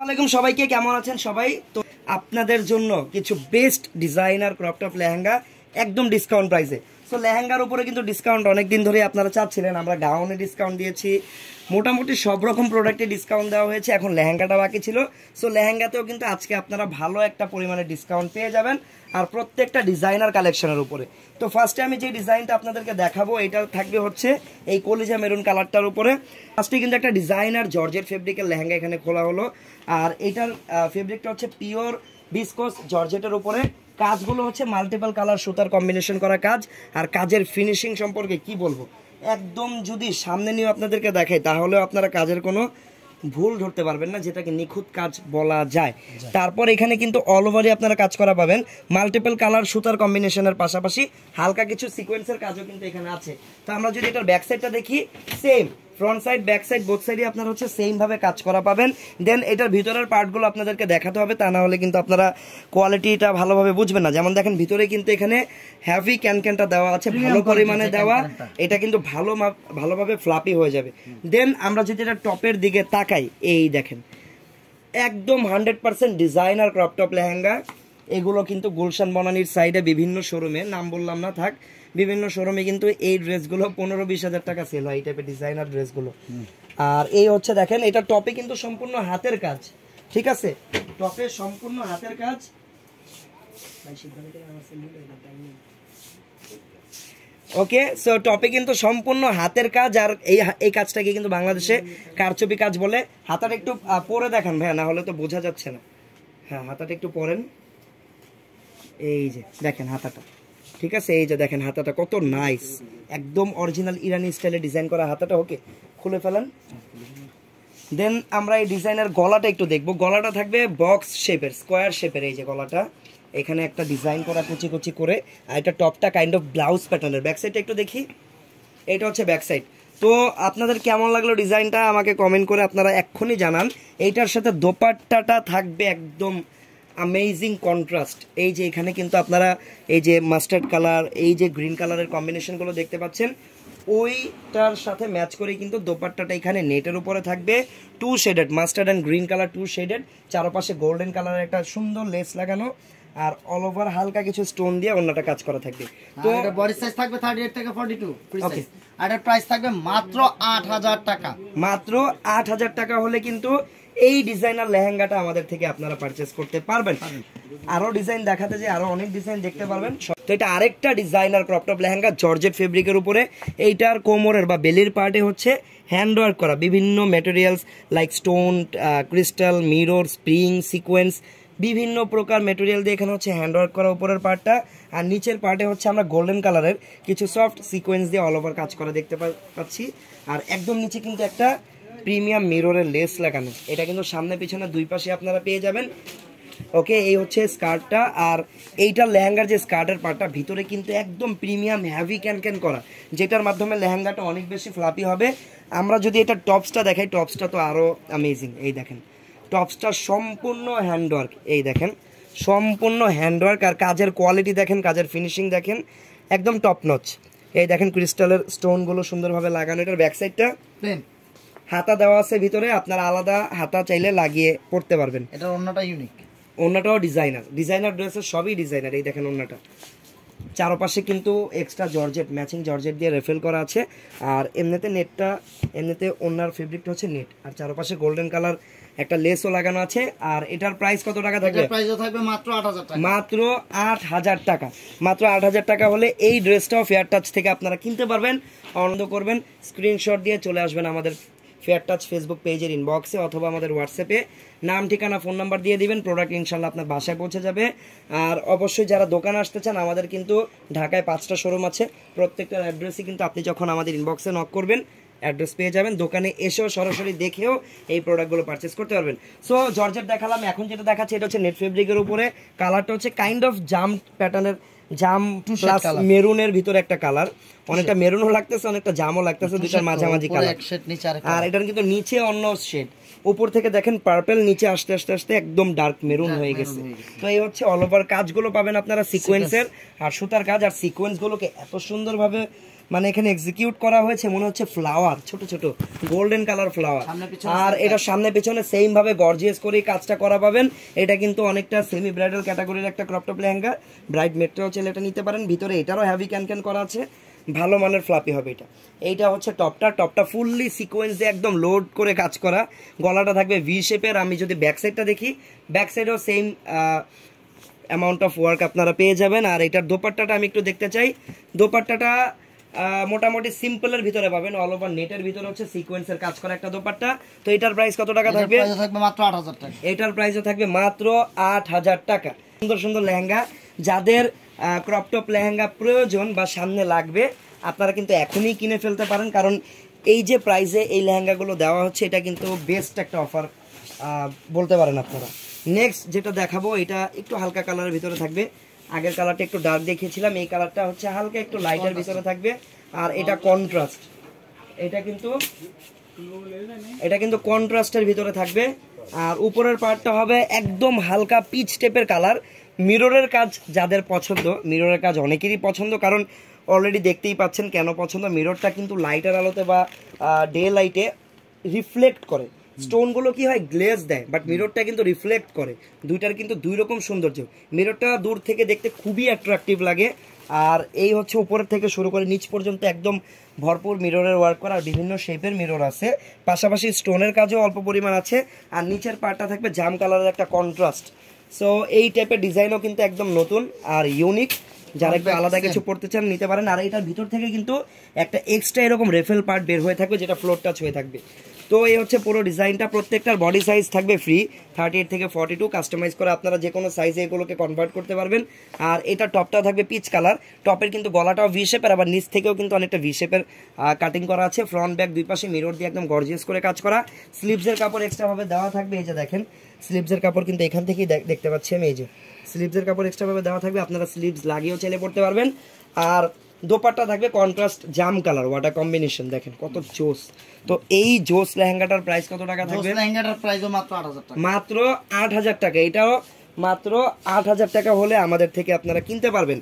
আসসালামু আলাইকুম সবাইকে, কেমন আছেন সবাই? তো আপনাদের জন্য কিছু best designer crop top lehenga একদম ডিসকাউন্ট প্রাইসে। সো লেহেঙ্গার উপরে কিন্তু ডিসকাউন্ট অনেকদিন ধরে আপনারা চাচ্ছিলেন, আমরা গাউনে ডিসকাউন্ট দিয়েছি, মোটামুটি সব রকম প্রোডাক্টে ডিসকাউন্ট দেওয়া হয়েছে, এখন লেহেঙ্গাটা বাকি ছিল। সো লেহেঙ্গাতেও কিন্তু আজকে আপনারা ভালো একটা পরিমাণে ডিসকাউন্ট পেয়ে যাবেন, আর প্রত্যেকটা ডিজাইনার কালেকশনের উপরে। তো ফার্স্টে আমি যে ডিজাইনটা আপনাদেরকে দেখাবো এটা থাকবে হচ্ছে এই কলিজা মেরুন কালারটার উপরে। ফার্স্টে কিন্তু একটা ডিজাইনার জর্জেট ফেব্রিকের লেহেঙ্গা এখানে খোলা হলো, আর এটার ফেব্রিকটা হচ্ছে পিওর ভিসকোস জর্জেটের উপরে। কাজগুলো হচ্ছে মাল্টিপল কালার সুতার কম্বিনেশন করা কাজ, আর কাজের ফিনিশিং সম্পর্কে কি বলবো, একদম যদি সামনে নিয়ে আপনাদেরকে দেখাই তাহলেও আপনারা কাজের কোনো ভুল ধরতে পারবেন না, যেটাকে নিখুঁত কাজ বলা যায়। তারপর এখানে কিন্তু অল ওভারই আপনারা কাজ করা পাবেন, মাল্টিপল কালার সুতার কম্বিনেশনের পাশাপাশি হালকা কিছু সিকোয়েন্সের কাজও কিন্তু এখানে আছে। তো আমরা যদি এটার ব্যাক সাইডটা দেখি, same front side back side both সাইডে আপনারা হচ্ছে সেম ভাবে কাজ করা পাবেন। দেন এটার ভিতরের পার্টগুলো আপনাদেরকে দেখাতে হবে, তা না হলে কিন্তু আপনারা কোয়ালিটিটা ভালোভাবে বুঝবেন না। যেমন দেখেন ভিতরে কিন্তু এখানে হ্যাভি ক্যানক্যানটা দেওয়া আছে, ভালো পরিমাণে দেওয়া, এটা কিন্তু ভালোভাবে ফ্লাপি হয়ে যাবে। দেন আমরা যদি এটা টপের দিকে তাকাই, এই দেখেন একদম 100% ডিজাইনার ক্রপ টপ লেহেঙ্গা। এগুলো কিন্তু গুলশান বনানীর সাইডে বিভিন্ন শোরুমে, নাম বললাম না থাক, বিভিন্ন শোরুমে কিন্তু এই ড্রেসগুলো 15-20 হাজার টাকা সেল হয়, এই টাইপের ডিজাইনার ড্রেসগুলো। আর এই হচ্ছে দেখেন এটা টপে কিন্তু সম্পূর্ণ হাতের কাজ, ঠিক আছে, টপে সম্পূর্ণ হাতের কাজ। ওকে, সো টপে কিন্তু সম্পূর্ণ হাতের কাজ, আর এই কাজটাকে কিন্তু বাংলাদেশে কারচুপি কাজ বলে। হাতাটা একটু পরে দেখান ভাইয়া, না হলে তো বোঝা যাচ্ছে না। হ্যাঁ, হাতাটা একটু পরেন, এই যে দেখেন হাতাটা, ঠিক আছে, এই যে দেখেন হাতাটা কত নাইস, একদম অরিজিনাল ইরানি স্টাইলে ডিজাইন করা হাতাটা। ওকে, খুলে ফেলেন। দেন আমরা এই ডিজাইনের গলাটা একটু দেখবো। গলাটা থাকবে বক্স শেপের, স্কোয়ার শেপের, এই যে গলাটা এখানে একটা ডিজাইন করা কুচি কুচি করে, আর এটা টপটা কাইন্ড অফ ব্লাউজ প্যাটার্নের। ব্যাক সাইডটা একটু দেখি, এটা হচ্ছে ব্যাক সাইড। তো আপনাদের কেমন লাগলো ডিজাইনটা আমাকে কমেন্ট করে আপনারা এক্ষুনি জানান। এইটার সাথে দোপাট্টাটা থাকবে একদম অ্যামেজিং কন্ট্রাস্ট। এই যে এখানে কিন্তু আপনারা এই যে মাস্টার্ড কালার, এই যে গ্রিন কালারের কম্বিনেশনগুলো দেখতে পাচ্ছেন, ওইটার সাথে ম্যাচ করে কিন্তু দোপাট্টাটা এখানে নেটের উপরে থাকবে, 2 shaded mustard and green colour, 2 shaded, চারপাশে গোল্ডেন কালারের একটা সুন্দর লেস লাগানো, আর অল ওভার হালকা কিছু স্টোন দিয়ে অন্যটা কাজ করা থাকবে। তো এটা বডি সাইজ থাকবে 38 থেকে 42 ফ্রি সাইজ, আর এর প্রাইস থাকবে মাত্র 8000 টাকা। মাত্র 8000 টাকা হলে কিন্তু এই ডিজাইনার লেহেঙ্গাটা আমাদের থেকে আপনারা পারচেজ করতে পারবেন। আরো ডিজাইন দেখাতে যে আরো অনেক ডিজাইন দেখতে পারবেন। তো এটা আরেকটা designer crop top lehenga georgette ফেব্রিকের উপরে। এইটার কোমরের বা বেলির পার্টে হচ্ছে হ্যান্ডওয়ার্ক করা বিভিন্ন materials like stone, crystal, mirror, spring, sequence, বিভিন্ন প্রকার মেটেরিয়াল দিয়ে এখানে হচ্ছে হ্যান্ডওয়ার্ক করা উপরের পার্টটা, আর নিচের পার্টে হচ্ছে আমরা গোল্ডেন কালারের কিছু সফট সিকোয়েন্স দিয়ে অল ওভার কাজ করা দেখতে পাচ্ছি। আর একদম নিচে কিন্তু একটা প্রিমিয়াম মিররের লেস লাগানো, এটা কিন্তু সামনে পিছনে দুই পাশে আপনারা পেয়ে যাবেন। ওকে, এই হচ্ছে স্কার্টটা, আর এইটা লেহেঙ্গার যে স্কার্টের পার্টটা ভিতরে কিন্তু একদম প্রিমিয়াম হ্যাভি ক্যান করা, যেটার মাধ্যমে লেহেঙ্গাটা অনেক বেশি ফ্লাপি হবে। আমরা যদি এটা টপসটা দেখাই, টপসটা তো আরও অ্যামেজিং। এই দেখেন টপসটা সম্পূর্ণ হ্যান্ডওয়ার্ক, এই দেখেন সম্পূর্ণ হ্যান্ডওয়ার্ক, আর কাজের কোয়ালিটি দেখেন, কাজের ফিনিশিং দেখেন, একদম টপ নচ। এই দেখেন ক্রিস্টালের স্টোনগুলো সুন্দরভাবে লাগানো। এটার ব্যাক সাইডটা হাতা দেওয়া আছে ভিতরে, আপনারা আলাদা হাতা চাইলে লাগিয়ে পড়তে পারবেন। এটা ওন্নাটা ইউনিক, ওন্নাটাও ডিজাইনার ড্রেসের সবই ডিজাইনার। এই দেখেন ওন্নাটা চারপাশে কিন্তু এক্সট্রা জর্জেট, ম্যাচিং জর্জেট দিয়ে রেফেল করা আছে, আর এমনিতে ওন্নার ফেব্রিকটা হচ্ছে নেট, আর চারপাশে গোল্ডেন কালার একটা লেসও লাগানো আছে। আর এটার প্রাইস কত টাকা থাকবে? প্রাইসও থাকবে মাত্র 8000 টাকা। মাত্র 8000 টাকা। মাত্র 8000 টাকা হলে এই ড্রেসটাও ফেয়ার টাচ থেকে আপনারা কিনতে পারবেন। আনন্দ করবেন, স্ক্রিনশট দিয়ে চলে আসবেন আমাদের ফেয়ার টাচ ফেসবুক পেজের ইনবক্সে অথবা আমাদের হোয়াটসঅ্যাপে, নাম ঠিকানা ফোন নাম্বার দিয়ে দিবেন, প্রোডাক্ট ইনশাল্লাহ আপনার বাসায় পৌঁছে যাবে। আর অবশ্যই যারা দোকানে আসতে চান, আমাদের কিন্তু ঢাকায় 5টা শোরুম আছে, প্রত্যেকটার অ্যাড্রেসই কিন্তু আপনি যখন আমাদের ইনবক্সে নক করবেন অ্যাড্রেস পেয়ে যাবেন, দোকানে এসেও সরাসরি দেখেও এই প্রোডাক্টগুলো পারচেস করতে পারবেন। সো জর্জেট দেখালাম, এখন যেটা দেখাচ্ছে এটা হচ্ছে নেট ফেব্রিকের উপরে, কালারটা হচ্ছে কাইন্ড অফ জাম প্যাটার্নের, জাম প্লাস মেরুনের ভিতরে একটা কালার, অনেকটা মেরুনও লাগতেছে অনেকটা জামও লাগতেছে, দুটার মাঝামাঝি কালার। আর এটার কিন্তু নিচে অন্য শেড, উপর থেকে দেখেন পার্পল, নিচে আস্তে আস্তে আস্তে একদম ডার্ক মেরুন হয়ে গেছে। তো এই হচ্ছে অল ওভার কাজগুলো পাবেন আপনারা সিকোয়েন্সের আর সুতার কাজ, আর সিকোয়েন্স গুলোকে এত সুন্দরভাবে মানে এখানে এক্সিকিউট করা হয়েছে মনে হচ্ছে ফ্লাওয়ার, ছোট ছোট গোল্ডেন কালার ফ্লাওয়ার। আর এটা সামনে পেছনে সেম ভাবে গর্জিয়াস করেই কাজটা করা পাবেন। এটা কিন্তু অনেকটা সেমি ব্রাইডাল ক্যাটাগরির একটা ক্রপ টপ লেহেঙ্গা। ব্রাইড মেট্রো চাইলে এটা নিতে পারেন। ভিতরে এটারও হেভি ক্যান করা আছে, ভালো মানের ফ্লাপি হবে এটা। এইটা হচ্ছে টপটা ফুললি সিকোয়েন্স দিয়ে একদম লোড করে কাজ করা। গলাটা থাকবে ভি শেপের। আমি যদি ব্যাক সাইডটা দেখি, ব্যাক সাইডেও সেম অ্যামাউন্ট অফ ওয়ার্ক আপনারা পেয়ে যাবেন। আর এটার দোপাট্টাটা আমি একটু দেখতে চাই। দোপাট্টাটা মোটামুটি সিম্পলের ভিতরে পাবেন, অল ওভার নেটের ভিতরে হচ্ছে সিকোয়েন্সের কাজ করা একটা দোপাট্টা। তো এটার প্রাইস কত টাকা থাকবে? মাত্র 8000 টাকা। এটার প্রাইসও থাকবে মাত্র 8000 টাকা। সুন্দর সুন্দর লেহেঙ্গা, যাদের ক্রপ টপ লেহেঙ্গা প্রয়োজন বা সামনে লাগবে, আপনারা কিন্তু এখনই কিনে ফেলতে পারেন। কারণ এই যে প্রাইসে এই লেহেঙ্গাগুলো দেওয়া হচ্ছে, এটা কিন্তু বেস্ট একটা অফার বলতে পারেন আপনারা। নেক্সট যেটা দেখাবো, এটা একটু হালকা কালারের ভিতরে থাকবে। আগের কালারটা একটু ডার্ক দেখিয়েছিলাম, এই কালারটা হচ্ছে হালকা একটু লাইটের ভিতরে থাকবে। আর এটা কন্ট্রাস্ট, এটা কিন্তু কন্ট্রাস্টের ভিতরে থাকবে। আর উপরের পার্টটা হবে একদম হালকা পিচ টাইপের কালার। মিররের কাজ যাদের পছন্দ, মিররের কাজ অনেকেরই পছন্দ, কারণ অলরেডি দেখতেই পাচ্ছেন কেন পছন্দ। মিররটা কিন্তু লাইটের আলোতে বা ডে লাইটে রিফ্লেক্ট করে। স্টোনগুলো কি হয়, গ্লেজ দেয়, বাট মিররটা কিন্তু রিফ্লেক্ট করে। দুইটার কিন্তু দুই রকম সৌন্দর্য। মিররটা দূর থেকে দেখতে খুবই অ্যাট্রাকটিভ লাগে। আর এই হচ্ছে উপরের থেকে শুরু করে নিচ পর্যন্ত একদম ভরপুর মিররের ওয়ার্ক করা। আর বিভিন্ন শেপের মিরর আছে, পাশাপাশি স্টোনের কাজও অল্প পরিমাণ আছে। আর নিচের পার্টটা থাকবে জাম কালারের একটা কন্ট্রাস্ট। সো এই টাইপের ডিজাইনও কিন্তু একদম নতুন আর ইউনিক। যারা একটু আলাদা কিছু পড়তে চান নিতে পারেন। আর এটার ভিতর থেকে কিন্তু একটা এক্সট্রা এরকম রেফেল পার্ট বের হয়ে থাকবে, যেটা ফ্লোর টাচ হয়ে থাকবে। তো এই হচ্ছে পুরো ডিজাইনটা। প্রত্যেকটার বডি সাইজ থাকবে ফ্রি, 38 থেকে 42। কাস্টমাইজ করে আপনারা যে কোনো সাইজে এগুলোকে কনভার্ট করতে পারবেন। আর এটা টপটা থাকবে পিচ কালার। টপের কিন্তু গলাটাও ভি শেপের, আবার নিচ থেকেও কিন্তু অনেকটা ভি শেপের কাটিং করা আছে। ফ্রন্ট ব্যাক দুই পাশে মিরর দিয়ে একদম গর্জিয়াস করে কাজ করা। স্লিভসের কাপড় এক্সট্রা ভাবে দেওয়া থাকবে। এই যে দেখেন স্লিভসের কাপড় কিন্তু এখান থেকেই দেখতে পাচ্ছি আমি। এই যে স্লিভসের কাপড় এক্সট্রা ভাবে দেওয়া থাকবে, আপনারা স্লিভস লাগিয়েও চাইলে পড়তে পারবেন। আর দোপাট্টা থাকবে কন্ট্রাস্ট জাম কালার, ওয়াটার কম্বিনেশন। দেখেন কত জোস। তো এই জোস লেহেঙ্গাটার প্রাইস কত টাকা থাকবে? লেহেঙ্গাটার প্রাইসও মাত্র 8000 টাকা। মাত্র 8000 টাকা। এটাও মাত্র 8000 টাকা হলে আমাদের থেকে আপনারা কিনতে পারবেন।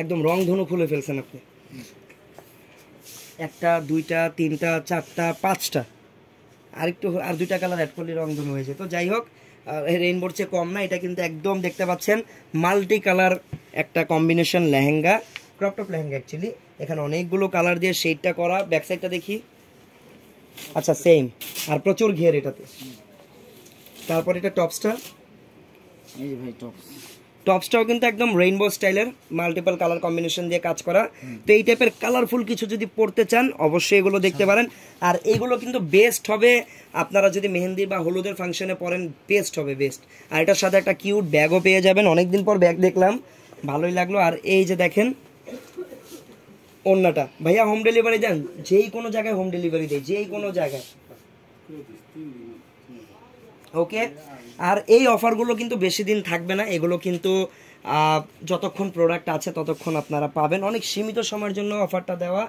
একদম রং ধনু খুলে ফেলছেন আপনি। একটা, দুইটা, তিনটা, চারটা, পাঁচটা, আর দুইটা কালার অ্যাড করলে রং ধনু হয়েছে। তো যাই হোক, রেইনবোর চেয়ে কম না। এটা কিন্তু একদম দেখতে পাচ্ছেন মাল্টি কালার একটা combination lehenga, crop top lehenga actually. এখানে অনেকগুলো কালার দিয়ে শেডটা করা। ব্যাক সাইডটা দেখি, আচ্ছা সেম, আর প্রচুর ঘের এটাতে। তারপর এটা টপসটা, এই যে ভাই টপসটাও কিন্তু একদম রেইনবো স্টাইলের মাল্টিপল কালার কম্বিনেশন দিয়ে কাজ করা। তো এই টাইপের কালারফুল কিছু যদি পড়তে চান অবশ্যই এগুলো দেখতে পারেন। আর এগুলো কিন্তু বেস্ট হবে আপনারা যদি মেহেন্দি বা হলুদের ফাংশনে পরেন, বেস্ট হবে বেস্ট। আর এটার সাথে একটা কিউট ব্যাগও পেয়ে যাবেন। অনেকদিন পর ব্যাগ দেখলাম, ভালোই লাগলো। আর এই যে দেখেন ওড়নাটা, ভাইয়া হোম ডেলিভারি দেন? যেই কোনো জায়গায় হোম ডেলিভারি দেয়, যেই কোনো জায়গায়। ওকে। আর এই অফারগুলো কিন্তু বেশি দিন থাকবে না, এগুলো কিন্তু যতক্ষণ প্রোডাক্ট আছে ততক্ষণ আপনারা পাবেন। অনেক সীমিত সময়ের জন্য অফারটা দেওয়া।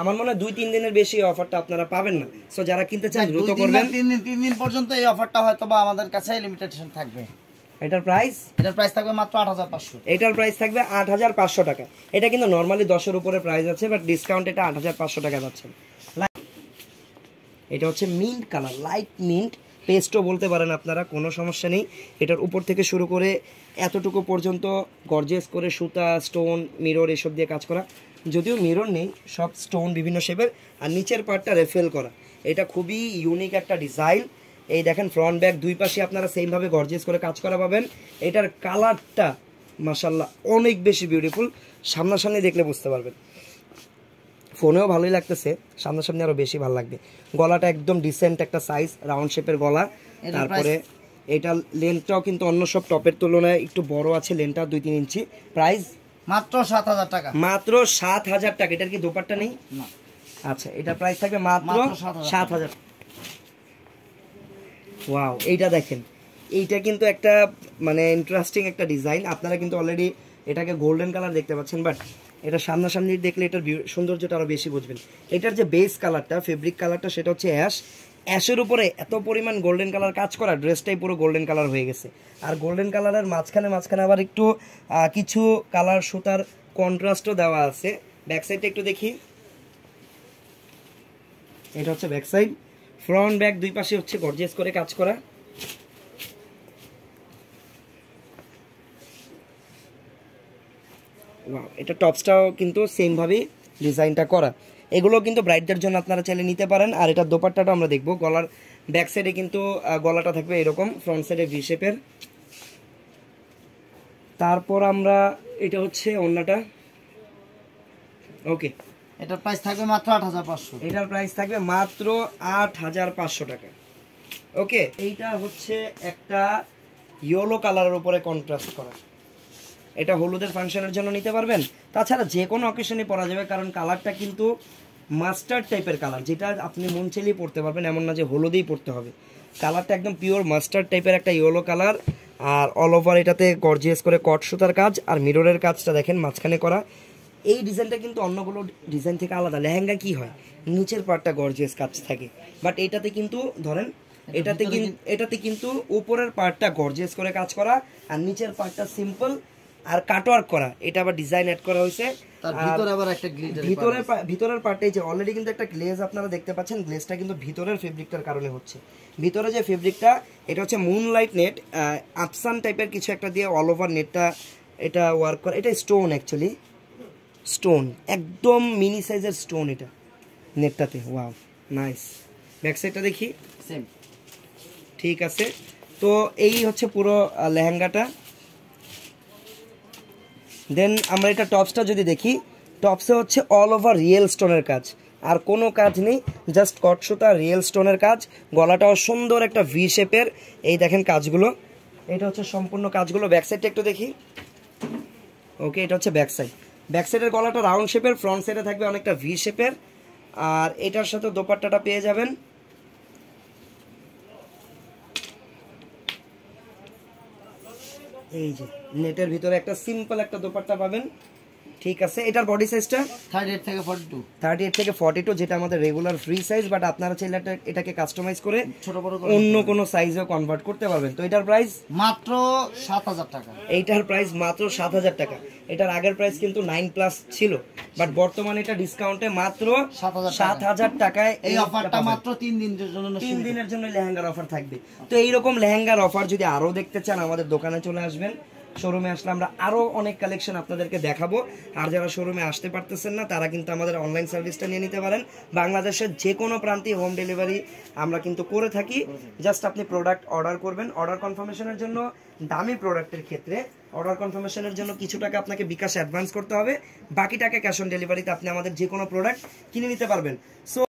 আমার মনে হয় 2-3 দিনের বেশি অফারটা আপনারা পাবেন না। সো যারা কিনতে চান দ্রুত করবেন। 3 দিন পর্যন্ত এই অফারটা হয়তো বা আমাদের কাছে লিমিটেশন থাকবে। এটার প্রাইস থাকবে মাত্র 8500। এটার প্রাইস থাকবে 8500 টাকা। এটা কিন্তু নরমালি 10-এর উপরে প্রাইস আছে, বাট ডিসকাউন্ট এটা 8500 টাকা পাচ্ছেন। এটা হচ্ছে মিন্ট কালার, লাইট মিন্ট পেস্টও বলতে পারেন আপনারা, কোনো সমস্যা নেই। এটার উপর থেকে শুরু করে এতটুকু পর্যন্ত গর্জিয়াস করে সুতা, স্টোন, মিরর এসব দিয়ে কাজ করা। যদিও মিরর নেই, সব স্টোন বিভিন্ন শেপের। আর নিচের পার্টটা রেফেল করা। এটা খুবই ইউনিক একটা ডিজাইন। এই দেখেন ফ্রন্ট ব্যাক দুই পাশে আপনারা সেমভাবে গর্জিয়াস করে কাজ করা পাবেন। এটার কালারটা মাশাআল্লাহ অনেক বেশি বিউটিফুল, সামনাসামনি দেখলে বুঝতে পারবেন। ফোনেও ভালোই লাগতেছে, সামনাসামনি আরো বেশি ভালো লাগবে। গলাটা একদম ডিসেন্ট একটা সাইজ, রাউন্ড শেপের গলা। তারপরে এটা লেন্থটাও কিন্তু অন্য সব টপের তুলনায় একটু বড় আছে, লেন্থটা 2-3 ইঞ্চি। প্রাইস মাত্র 7000 টাকা। মাত্র 7000 টাকা। এটার কি দোপাট্টা নেই? না। আচ্ছা, এটা প্রাইস থাকবে মাত্র 7000। ওয়াও, এইটা দেখেন, এইটা কিন্তু একটা মানে ইন্টারেস্টিং একটা ডিজাইন। আপনারা কিন্তু অলরেডি এটাকে গোল্ডেন কালার দেখতে পাচ্ছেন, বাট এটা সামনাসামনি দেখলে এটার সৌন্দর্যটা আরো বেশি বুঝবেন। এটার যে বেস কালারটা, ফেব্রিক কালারটা, সেটা হচ্ছে অ্যাশের উপরে এত পরিমাণ গোল্ডেন কালার কাজ করা, ড্রেসটাই পুরো গোল্ডেন কালার হয়ে গেছে। আর গোল্ডেন কালারের মাঝখানে আবার একটু কিছু কালার সুতার কন্ট্রাস্টও দেওয়া আছে। ব্যাক সাইডটা একটু দেখি, এটা হচ্ছে ব্যাক সাইড, ফ্রন্ট ব্যাক দুই পাশে হচ্ছে গর্জিয়াস করে কাজ করা। ওয়াও, এটা টপসটাও কিন্তু সেম ভাবে ডিজাইনটা করা। এগুলো কিন্তু ব্রাইডদের জন্য আপনারা চাইলে নিতে পারেন। আর এটা দোপাট্টাটা আমরা দেখবো, গলার ব্যাক সাইডে কিন্তু গলাটা থাকবে এরকম, ফ্রন্ট সাইডে ভি শেপের। তারপর আমরা এটা হচ্ছে ওড়নাটা। ওকে, এটার প্রাইস থাকবে মাত্র 8500। এটার প্রাইস থাকবে মাত্র 8500 টাকা। ওকে, এইটা হচ্ছে একটা ইয়েলো কালারের উপরে কন্ট্রাস্ট করা। এটা হলুদের ফাংশনের জন্য নিতে পারবেন, তাছাড়া যে কোনো অকেশনে পরা যাবে, কারণ কালারটা কিন্তু মাস্টার্ড টাইপের কালার, যেটা আপনি মন চাইলেই পরতে পারবেন, এমন না যে হলুদেই পরতে হবে। কালারটা একদম পিওর মাস্টার্ড টাইপের একটা ইয়েলো কালার। আর অল ওভার এটাতে গর্জিয়াস করে কট সুতার কাজ, আর মিররের কাজটা দেখেন মাঝখানে করা। এই ডিজাইনটা কিন্তু অন্যগুলো ডিজাইন থেকে আলাদা। লেহেঙ্গা কি হয়, নিচের পার্টটা গর্জিয়াস কাজ থাকে, বাট এটাতে কিন্তু ধরেন এটাতে কিন্তু উপরের পার্টটা গর্জিয়াস করে কাজ করা, আর নিচের পার্টটা সিম্পল আর কাটওয়ার্ক করা। এটা আবার ডিজাইন অ্যাড করা হয়েছে। তার ভিতরে আবার একটা গ্লিটার, ভিতরের পার্টে যে অলরেডি কিন্তু একটা গ্লেজ আপনারা দেখতে পাচ্ছেন, গ্লেজটা কিন্তু ভিতরের ফেব্রিকটার কারণে হচ্ছে। ভিতরে যে ফেব্রিকটা, এটা হচ্ছে মুনলাইট নেট, আপসান টাইপের কিছু একটা দিয়ে অল ওভার নেটটা এটা ওয়ার্ক করা। এটা স্টোন, অ্যাকচুয়ালি স্টোন, একদম মিনি সাইজের স্টোন এটা নেটটাতে। Wow, nice. ব্যাক সাইডটা দেখি, সেম। ঠিক আছে, তো এই হচ্ছে পুরো লেহেঙ্গাটা। দেন আমরা এটা টপসটা যদি দেখি, টপসে হচ্ছে অল ওভার রিয়েল স্টোনের কাজ, আর কোনো কাজ নেই, জাস্ট কট সুতা রিয়েল স্টোনের কাজ। গলাটাও সুন্দর একটা ভি শেপের, এই দেখেন কাজগুলো, এটা হচ্ছে সম্পূর্ণ কাজগুলো। ব্যাক সাইডটা একটু দেখি। ওকে, এটা হচ্ছে ব্যাক সাইড। ব্যাক সাইডের গলাটা রাউন্ড শেপের, ফ্রন্ট সাইডে থাকবে অনেকটা ভি শেপের। আর এটার সাথে দোপাট্টাটা পেয়ে যাবেন এই যে নেটের ভিতরে একটা সিম্পল একটা দোপাট্টা পাবেন। ঠিক আছে, এটার বডি সাইজটা 38 থেকে 42, 38 থেকে 42, যেটা আমাদের রেগুলার ফ্রি সাইজ, বাট আপনারা চাইলে এটাকে কাস্টমাইজ করে ছোট বড় অন্য কোনো সাইজেও কনভার্ট করতে পারবেন। তো এটার প্রাইস মাত্র 7000 টাকা। এইটার প্রাইস মাত্র 7000 টাকা। এটার আগের প্রাইস কিন্তু 9+ ছিল, বাট বর্তমানে এটা ডিসকাউন্টে মাত্র 7000 টাকায়। এই অফারটা মাত্র 3 দিনের জন্য, 3 দিনের জন্য লেহেঙ্গার অফার থাকবে। তো এইরকম লেহেঙ্গার অফার যদি আরো দেখতে চান, আমাদের দোকানে চলে আসবেন। শোরুমে আসলে আমরা আরো অনেক কালেকশন আপনাদেরকে দেখাবো। আর যারা শোরুমে আসতে পারতেছেন না, তারা কিন্তু আমাদের অনলাইন সার্ভিসটা নিয়ে নিতে পারেন। বাংলাদেশের যে কোনো প্রান্তে হোম ডেলিভারি আমরা কিন্তু করে থাকি। জাস্ট আপনি প্রোডাক্ট অর্ডার করবেন। অর্ডার কনফার্মেশনের জন্য, দামি প্রোডাক্টের ক্ষেত্রে অর্ডার কনফার্মেশনের জন্য কিছু টাকা আপনাকে বিকাশে অ্যাডভান্স করতে হবে, বাকি টাকা ক্যাশ অন ডেলিভারিতে আপনি আমাদের যে কোনো প্রোডাক্ট কিনে নিতে পারবেন। সো